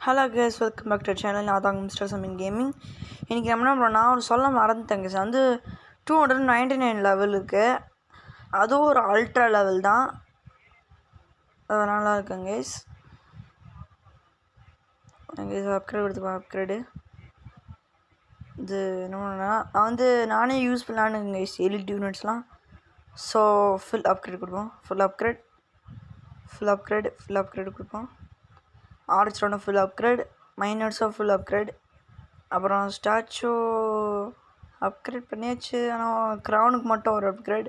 Hello guys, welcome back to channel. நான் தாங்க mister சமின் gaming. இன்றைக்கி நான் ஒரு சொல்ல மறந்துட்டேங்க சார். வந்து 299 லெவலுக்கு, அதுவும் ஒரு அல்ட்ரா லெவல் தான். அது நல்லா இருக்குங்க கேஸ். அப்கிரேட் எடுத்துக்கலாம். அப்கிரேடு இது என்னன்னா நானே யூஸ் பண்ணலான்னு கேஸ் எலிட் யூனிட்ஸ்லாம். ஸோ ஃபுல் அப்கிரேட் கொடுப்போம். ஃபுல் அப்கிரேட் கொடுப்போம். ஆர்ச்சரோட ஃபுல் அப்கிரேட், மைனர்ஸும் ஃபுல் அப்கிரேட், அப்புறம் ஸ்டாச்சு அப்கிரேட் பண்ணியாச்சு. ஆனால் க்ரௌனுக்கு மட்டும் ஒரு அப்கிரேட்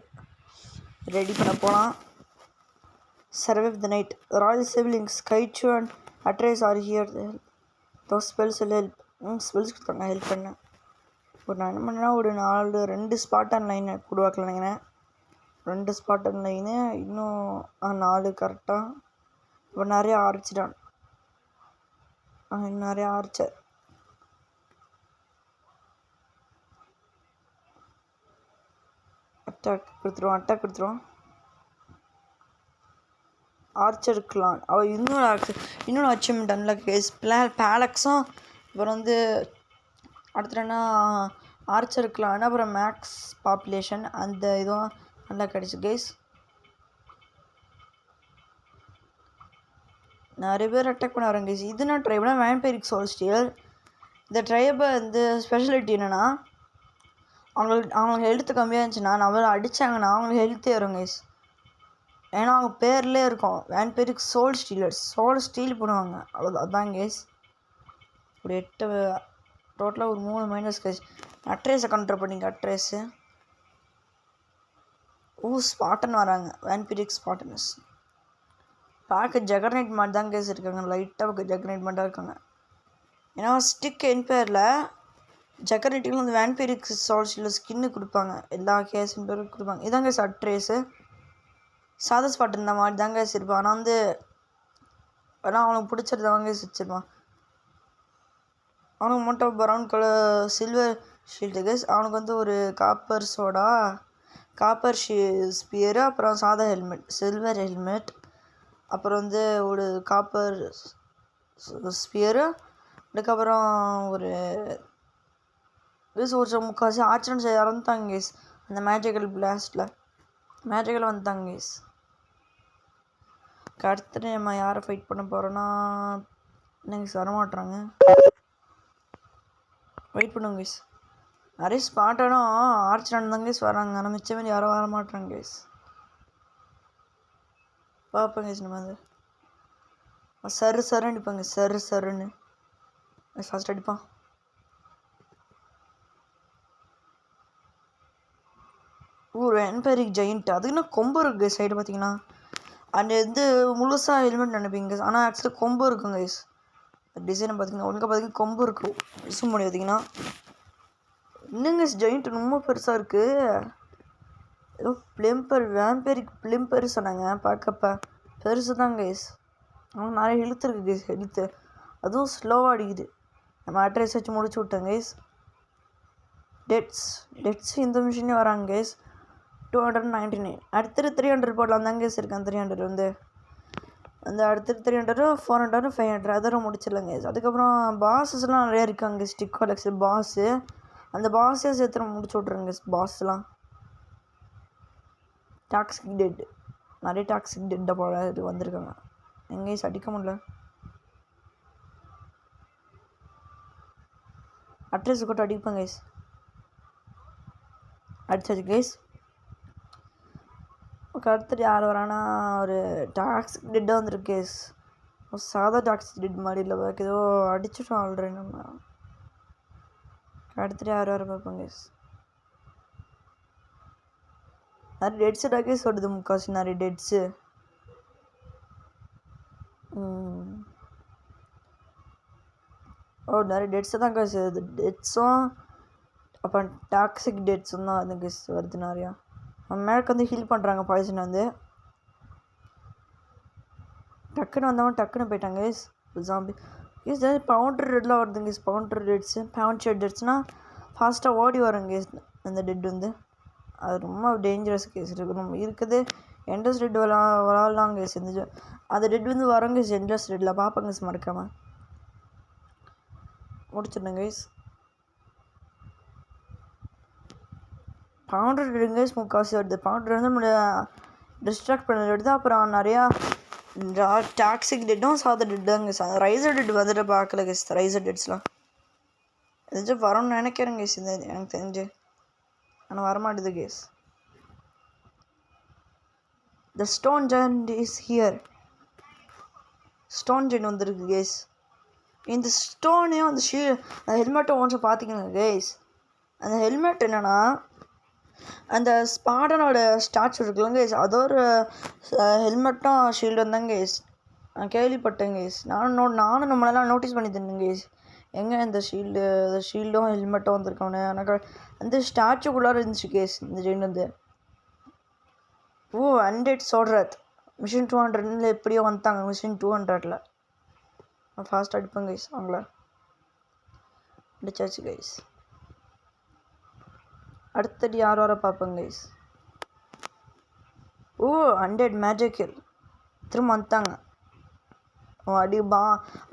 ரெடி பண்ண போகலாம். Survive the night, royal siblings கைச்சு and address are here. Though spells help. Spells கொடுத்தாங்க ஹெல்ப் பண்ண. ஒரு நான் என்ன பண்ணேன்னா ஒரு 2 ஸ்பாட்டன் லைனை உருவாக்கல நினைக்கிறேன். 2 ஸ்பாட்டன் லைனு, இன்னும் 4 கரெக்டாக. இப்போ நிறைய ஆர்ச்சிடான், நிறைய ஆர்ச்சர். அட்டாக் கொடுத்துருவோம். ஆர்ச்சர் கிளான் அவள் இன்னொரு அச்சீவ்மெண்ட் அன்லாக் கேஸ். பேலக்ஸும் அப்புறம் அடுத்த என்ன ஆர்ச்சர் கிளான், அப்புறம் மேக்ஸ் பாப்புலேஷன், அந்த இதுவும் நல்லா கிடச்சி கேஸ். நிறைய பேர் அட்டாக் பண்ண வராங்க கேஸ். இது நான் ட்ரைப்னா வேம்பைரிக் சோல்ஸ்டியல். இந்த ட்ரைபை ஸ்பெஷாலிட்டி என்னென்னா, அவங்களுக்கு ஹெல்த்து கம்மியாக இருந்துச்சுன்னா நம்மளை அடித்தாங்கன்னா அவங்களுக்கு ஹெல்த்தே வரும் கேஸ். ஏன்னா அவங்க பேர்லேயே இருக்கும் வேம்பைரிக் சோல் ஸ்டீலர்ஸ். சோல் ஸ்டீல் பண்ணுவாங்க, அதான் கேஸ். ஒரு 8 டோட்டலாக ஒரு 3 மைனஸ் கேஸ். அட்ரேஸை கண்ட்ரோல் பண்ணிங்க. அட்ரேஸு ஸ்பாட்டன் வராங்க. வேம்பைரிக் ஸ்பாட்டன்ஸ் பார்க்க ஜெகர்னைட் மாதிரி தான் கேஸ் இருக்காங்க. லைட்டாக ஜெகர்னைட் மாதிரி தான் இருக்காங்க. ஏன்னா ஸ்டிக் என்பேரில் ஜெகர்னைட்டுக்கு வேம்பைரிக் சோல் ஸ்டீலர் ஸ்கின்னு கொடுப்பாங்க. எல்லா கேஸும் பேரும் கொடுப்பாங்க. இதான் கேஸ் அட்ரேஸு. சாதா ஸ்பாட் இந்த மாதிரி தாங்க வச்சுருப்பான். ஆனால் அவனுக்கு பிடிச்சது தாங்க வச்சுருப்பான். அவனுக்கு மட்டும் brown colour silver shield guys. அவனுக்கு ஒரு காப்பர் சோடா, காப்பர் ஸ்பியரு, அப்புறம் சாதா ஹெல்மெட், சில்வர் ஹெல்மெட், அப்புறம் ஒரு காப்பர் ஸ்பியரு, அதுக்கப்புறம் ஒரு முக்கால்வாசி ஆக்சிடென்ட்ஸ் இறந்துட்டாங்க கேஸ். அந்த மேஜிக்கல் பிளாஸ்டில் வந்துட்டாங்க கேஸ். அடுத்து நம்ம யாரை ஃபைட் பண்ண போகிறோன்னா இன்னைக்கு வரமாட்டுறாங்க. வெயிட் பண்ணுங்க கேஸ். நிறைய ஸ்பாட்டானும் ஆர்ச்சரான் தான் கேஸ் வராங்க. ஆனால் மிச்சமே யாரும் வர மாட்டுறாங்க கேஸ். பார்ப்பேன் கேஸ். நம்ம சருன்னு அடிப்பாங்க. சருன்னு ஃபஸ்ட் அடிப்பான். வேம்பைரிக் ஜெயிண்ட், அதுக்குன்னா கொம்பு இருக்குது சைடு பார்த்தீங்கன்னா. அந்த முழுசாக ஹெல்மெட் நினைப்பீங்க, ஆனால் ஆக்சுவலாக கொம்பு இருக்குங்க கைஸ். டிசைனை பார்த்தீங்கன்னா ஒழுங்காக பார்த்தீங்கன்னா கொம்பு இருக்கும். யூஸ் பண்ணி பார்த்தீங்கன்னா இன்னுங்க ஜெயிண்ட் ரொம்ப பெருசாக இருக்குது. ஏதோ வேம்பைரிக் பிளிம்பர் சொன்னாங்க. பார்க்கப்ப பெருசு தான் கைஸ். அவங்க நிறைய ஹெல்த் இருக்குது கைஸ். ஹெல்த்து அதுவும் ஸ்லோவாக அடிக்குது. நம்ம அட்ரஸ் வச்சு முடிச்சு விட்டோம் கைஸ். டெட்ஸ் இந்த மிஷினே வராங்க கைஸ். 299. அடுத்தது 300 போடலாம் தான் கேஸ் இருக்கேன். 300 அடுத்தது 300, 400, 500 அதெல்லாம் முடிச்சிடலாம் கேஸ். அதுக்கப்புறம் பாஸஸ்லாம் நிறையா இருக்காங்க. ஸ்டிக் கலெக்ஷன் பாஸு, அந்த பாஸே சேர்த்து முடிச்சு விட்ருங்க கேஸ். பாஸ்லாம் டாக்ஸிக் டெட், நிறைய டாக்ஸிக் டெட்டை போல இது வந்திருக்காங்க. எங்கேயும் அடிக்க முடியல. அட்ரஸ் கொட்டு அடிப்பேன் கேஸ். அடிச்சாச்சு கேஸ். அடுத்துட்டு யார் வரானா ஒரு டாக்ஸிக் டெட்டாக வந்துருக்கு கேஸ். சாதா டாக்ஸிக் டெட் மாதிரி இல்லை, ஏதோ அடிச்சுட்டோம் ஆல்ரெடி நம்ம. அடுத்துட்டு யார் வர பார்ப்போம் கேஸ். நிறைய டெட்ஸு கேஸ் வருது. முக்கால்வாசி நிறைய டெட்ஸு. நிறைய டெட்ஸு தான் கேஸ் வருது. டெட்ஸும் அப்புறம் டாக்ஸிக் டெட்ஸும் தான் அது கேஸ் வருது நிறையா. மேற்கு ஹீல் பண்ணுறாங்க. பாய்சன் டக்குன்னு வந்தவன் டக்குன்னு போயிட்டாங்க கேஸ். ஜாம்பி கேஸ் பவுண்டர் ரெட்லாம் வருதுங்க கேஸ். பவுண்டர் டெட்ஸ்னால் ஃபாஸ்ட்டாக ஓடி வருங்க கேஸ். அந்த டெட் அது ரொம்ப டேஞ்சரஸ் கேஸ். நம்ம இருக்குது என்ட்ரஸ் டெட் விளாட்லாம் கேஸ். அந்த டெட் வரங்க கேஸ். என்ட்ரஸ் டெட்டில் பார்ப்பேங்க கேஸ் மறக்காமல். முடிச்சிடணும் கைஸ். பவுண்டர் டெட் கைஸ் முக்கால்வாசி வருது. பவுண்டர் வந்து நம்மளை டிஸ்ட்ராக்ட் பண்ண எடுத்து அப்புறம் நிறையா டாக்ஸிக் டெட்டும் சாத டெட்டாங்க கைஸ். ரைசர் டெட் வந்துட்டு பார்க்கல கைஸ். ரைசர் டெட்ஸ்லாம் எதாச்சும் வரும்னு நினைக்கிறேன் கைஸ். இந்த எனக்கு தெரிஞ்சு ஆனால் வரமாட்டேது guys. The stone giant is here. Stone giant வந்துருக்கு கைஸ். இந்த ஸ்டோனையும் அந்த ஹெல்மெட்டும் ஒன்ஸ் பார்த்தீங்கன்னா கைஸ், அந்த ஹெல்மெட் என்னென்னா அந்த ஸ்பாடனோட ஸ்டாச்சு இருக்குல்ல கைஸ், அது ஒரு ஹெல்மெட்டும் ஷீல்டும் தான் கைஸ். நான் கேள்விப்பட்டேன் கைஸ். நானும் நம்மளெல்லாம் நோட்டீஸ் பண்ணி தந்தேன் கைஸ். எங்கே இந்த ஷீல்டும் ஹெல்மெட்டும் வந்திருக்கவனே. எனக்கு அந்த ஸ்டாச்சுக்குள்ளார இருந்துச்சு கைஸ் இந்த ஜெயின் வந்து. அண்டெட் சொல்கிறது மிஷின் 200 எப்படியோ வந்துட்டாங்க. மிஷின் 200 நான் ஃபாஸ்ட் அடிப்பேன் கைஸ். அவங்கள அடிச்சாச்சு கைஸ். அடுத்தடி யார் வர பார்ப்பேன் கைஸ். அண்டெட் மேஜிக்கல் திரும்ப வந்துட்டாங்க.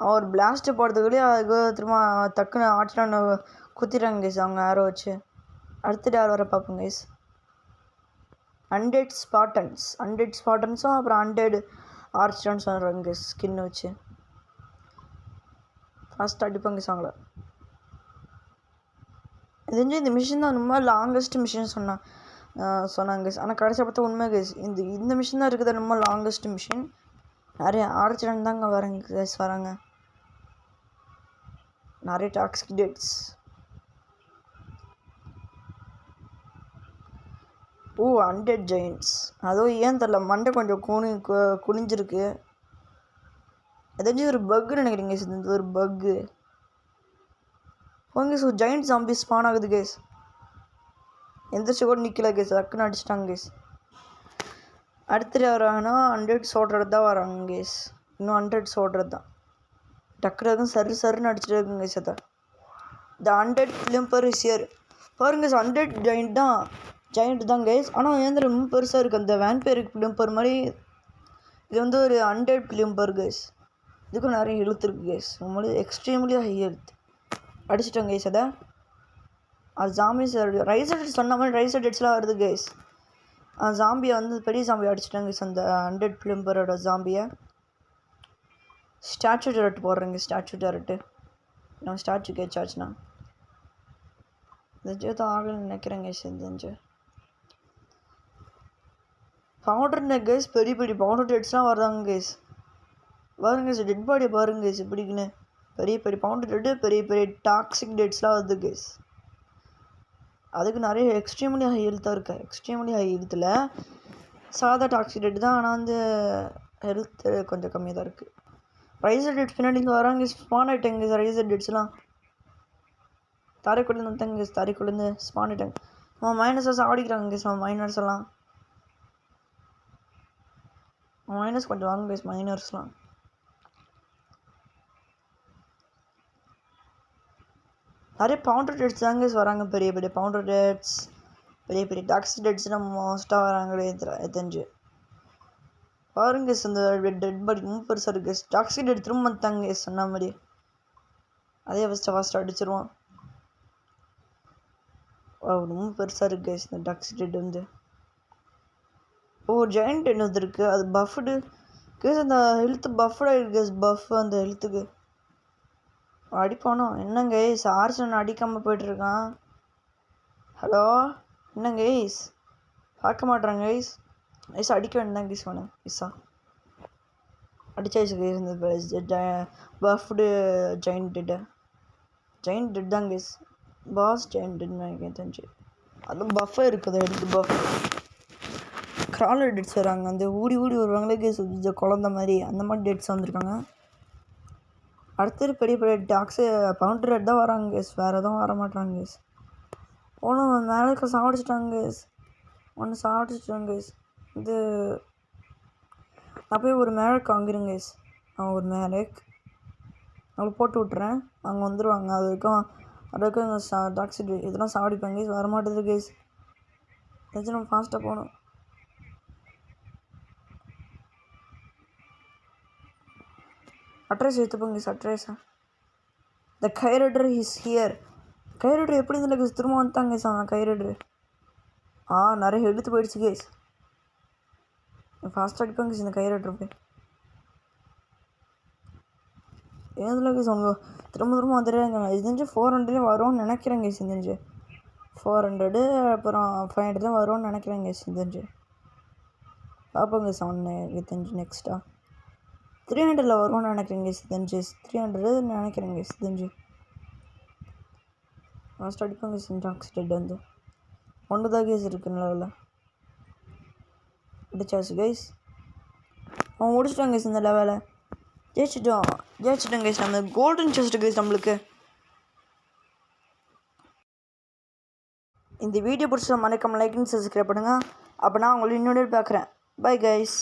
அவர் பிளாஸ்ட்டு போடுறதுக்குள்ளேயே அதுக்கு திரும்ப டக்குன்னு ஆட்சிலான்னு குத்திடுறாங்க கைஸ் அவங்க யாரோ வச்சு. அடுத்தடி யார் வர பார்ப்பேன் கைஸ். அண்டெட் ஸ்பாட்டன்ஸும் அப்புறம் அண்டெட் ஆர்ச்டான்ஸ் வர்றாங்க கைஸ் ஸ்கின் வச்சு. ஃபஸ்ட் அடிப்பாங்க கைஸ் அவங்கள. தெரிஞ்சு இந்த மிஷின் தான் ரொம்ப லாங்கஸ்ட் மிஷின் சொன்னாங்க கைஸ். ஆனால் கடைசியாக பார்த்தா உண்மை கைஸ் இந்த மிஷின் தான் இருக்குது ரொம்ப லாங்கஸ்ட் மிஷின். நிறைய ஆர்ச்சிடன் தாங்க வராங்க. நிறைய டாக்ஸிக் டெட்ஸ். அண்டெட் ஜெயின்ட்ஸ். அதுவும் ஏன் தெரில மண்டை கொஞ்சம் குனிஞ்சிருக்கு. ஏதாச்சும் ஒரு பக்குன்னு நினைக்கிறீங்க கைஸ். இது ஒரு பக்கு. ஸோ ஜெயிண்ட் ஜாம்பி ஸ்பான் ஆகுது கைஸ். எந்திரிச்சு கூட நிற்கல கைஸ். டக்குன்னு அடிச்சிட்டாங்க கைஸ். அடுத்தது வராங்கன்னா 100 சோடுறது தான் வராங்க கைஸ். இன்னும் 100 சோடுறது தான் டக்குனு சருன்னு அடிச்சுட்டு இருக்குங்க கைஸ். அதை த 100 பிலிம்பர் இஸ் ஹியர். பாருங்க கைஸ் 100 ஜெயிண்ட் தான் கைஸ். ஆனால் ஏந்திர ரொம்ப பெருசாக இருக்குது. அந்த வேன்பேர் பிலிம்பர் மாதிரி இது வந்து ஒரு 100 பிலிம்பர் கைஸ். இதுக்கும் நிறைய ஹெல்த் இருக்குது கைஸ். ரொம்ப எக்ஸ்ட்ரீம்லி ஹை ஹெல்த். அடிச்சிட்டோங்க கைஸ். அது ஜாம்பிஸ் ரைசர் டெட் சொன்ன மாதிரி ரைசர் டெட்ஸ்லாம் வருது கைஸ். ஜாம்பியை வந்து பெரிய ஜாம்பியை அடிச்சிட்டாங்க கைஸ். அந்த 100 பிலிம்பரோட ஜாம்பியை. ஸ்டாச்சு டெரட் போடுறேங்க. ஸ்டாச்சு டெரட்டு நம்ம ஸ்டாச்சு கேச்சாச்சுன்னா தான் ஆகலன்னு நினைக்கிறேன் கைஸ். தெரிஞ்சு பவுண்டர் கைஸ் பெரிய பவுண்டர் டெட்ஸ்லாம் வருதாங்க கைஸ். பாருங்க கைஸ் டெட் பாடியை பாருங்க கைஸ் எப்படிக்குன்னு. பெரிய பவுண்டர் டெட்டு பெரிய டாக்ஸிக் டெட்ஸ்லாம் வருது கைஸ். அதுக்கு நிறைய எக்ஸ்ட்ரீம்லி ஹை ஹெல்த்தாக இருக்குது. எக்ஸ்ட்ரீம்லி ஹை ஹெல்த்தில் சாதா டாக்ஸிக் டெட் தான். ஆனால் வந்து ஹெல்த்து கொஞ்சம் கம்மியாக தான் இருக்குது. ரைசர் டெட்ஸ் பின்னாடி இங்கே வராங்க. ஸ்பான் ஆகிட்டாங்க ரைசர் டெட்ஸ்லாம். தரைக்குள்ளேருந்து வந்துட்டாங்க கைஸ். தரைக்குள்ளேருந்து ஸ்பான் ஆகிட்டாங்க. மைனஸாக சாடிக்கிறாங்க கைஸ். மைனர்ஸ் எல்லாம் மைனஸ் கொஞ்சம் வாங்க கைஸ். மைனர்ஸ்லாம் நிறைய பவுண்டர் டெட்ஸ் தாங்க வராங்க. பெரிய பவுண்டர் டெட்ஸ் பெரிய டாக்ஸிக் டெட்ஸ் நம்ம மோஸ்ட்டாக வராங்களே தெரிஞ்சு. பாருங்க இந்த டெட் பாடி ரொம்ப பெருசாக இருக்குது. டாக்ஸிக் டெட் திரும்ப வந்துட்டாங்க சொன்ன மாதிரி. அதே ஃபஸ்ட்டு அடிச்சிருவோம். ரொம்ப பெருசாக இருக்குது இந்த டாக்ஸிக் டெட் வந்து. ஜெயண்ட் என்ன இருக்குது அது பஃப்டு கேஸ். அந்த ஹெல்த்து பஃப்டாக இருக்குது பஃப் அந்த ஹெல்த்துக்கு அடிப்பானோ என்னங்க கைஸ். ஆர்சன் அடிக்காமல் போய்ட்டுருக்கான். ஹலோ என்னங்க கைஸ் பார்க்க மாட்றாங்க கைஸ். கைஸ் அடிக்க வேண்டியதான் கைஸ். வேணும் கைஸா அடிச்சாச்சு கைஸ். இந்த பஃப்டு ஜெயிண்ட் டெட் தான் கைஸ். பாஸ் ஜெயிண்ட் டெட்னு நினைக்கிறேன் தெரிஞ்சு. அதுவும் பஃபாக இருக்குது ஹெல்த் பஃப். கிராலர் டெட்ஸ் வராங்க. அந்த ஊடி வருவாங்களே கைஸ் குழந்த மாதிரி. அந்த மாதிரி டெட்ஸ் வந்திருக்காங்க. அடுத்தது பெரிய டாக்ஸு பவுண்டர் டெட் தான் வராங்க கைஸ். வேறு எதுவும் வர மாட்டாங்க கைஸ். மேலே சாவடிச்சிட்டாங்க கைஸ். சாவடிச்சிட்டாங்க கைஸ். இது நான் போய் ஒரு மேலக்கு வாங்கிருங்க கைஸ். ஒரு மேலக் அவங்களுக்கு போட்டு விட்றேன். அவங்க வந்துடுவாங்க. அதுக்கும் டாக்ஸி இதெல்லாம் சாவடிப்பாங்க கைஸ். வரமாட்டேது கைஸ். ஏதாச்சும் நம்ம ஃபாஸ்ட்டாக போகணும். அட்ரஸ் எடுத்துப்போங்க கைஸ். அட்ரஸா த கைரைடர் இஸ் ஹியர். கைரைடர் எப்படி இருந்தால் கைஸ் திரும்ப வந்துட்டாங்க கைஸ். கைரைடர் நிறைய எடுத்து போயிடுச்சு கைஸ். ஃபாஸ்ட்டாக அடிப்பாங்க கைஸ் இந்த கைரைடர் போய். ஏதில் கைஸ் அவங்க திரும்ப வந்துடுறாங்க. இது தெரிஞ்சு 400 வரும்னு நினைக்கிறேன் கைஸ். இது தெரிஞ்சு 400 அப்புறம் 500 வரும்னு நினைக்கிறேன் கைஸ். இது தெரிஞ்சு பார்ப்போம் கைஸ். இது தெரிஞ்சு நெக்ஸ்ட்டாக 300 வரும்னு நினைக்கிறேன் கைஸ். இது தெரிஞ்சு 300 நினைக்கிறேன் கைஸ். இது தெரிஞ்சு ஃபாஸ்ட்டாக அடிப்பாங்க கைஸ். இந்த ஆக்சிடென்ட் வந்து 1 தான் கைஸ் இருக்குது லெவலில். அடிச்சாச்சு கைஸ். அவன் முடிச்சிட்டாங்க கைஸ் இந்த லெவலை. ஜெயிச்சிட்டோம் கைஸ். நம்ம கோல்டன் செஸ்ட் கைஸ் நம்மளுக்கு. இந்த வீடியோ பிடிச்சா மறக்காம லைக் அண்ட் சப்ஸ்கிரைப் பண்ணுங்கள். அப்போ நான் உங்களை இன்னொரு பார்க்குறேன். Bye guys.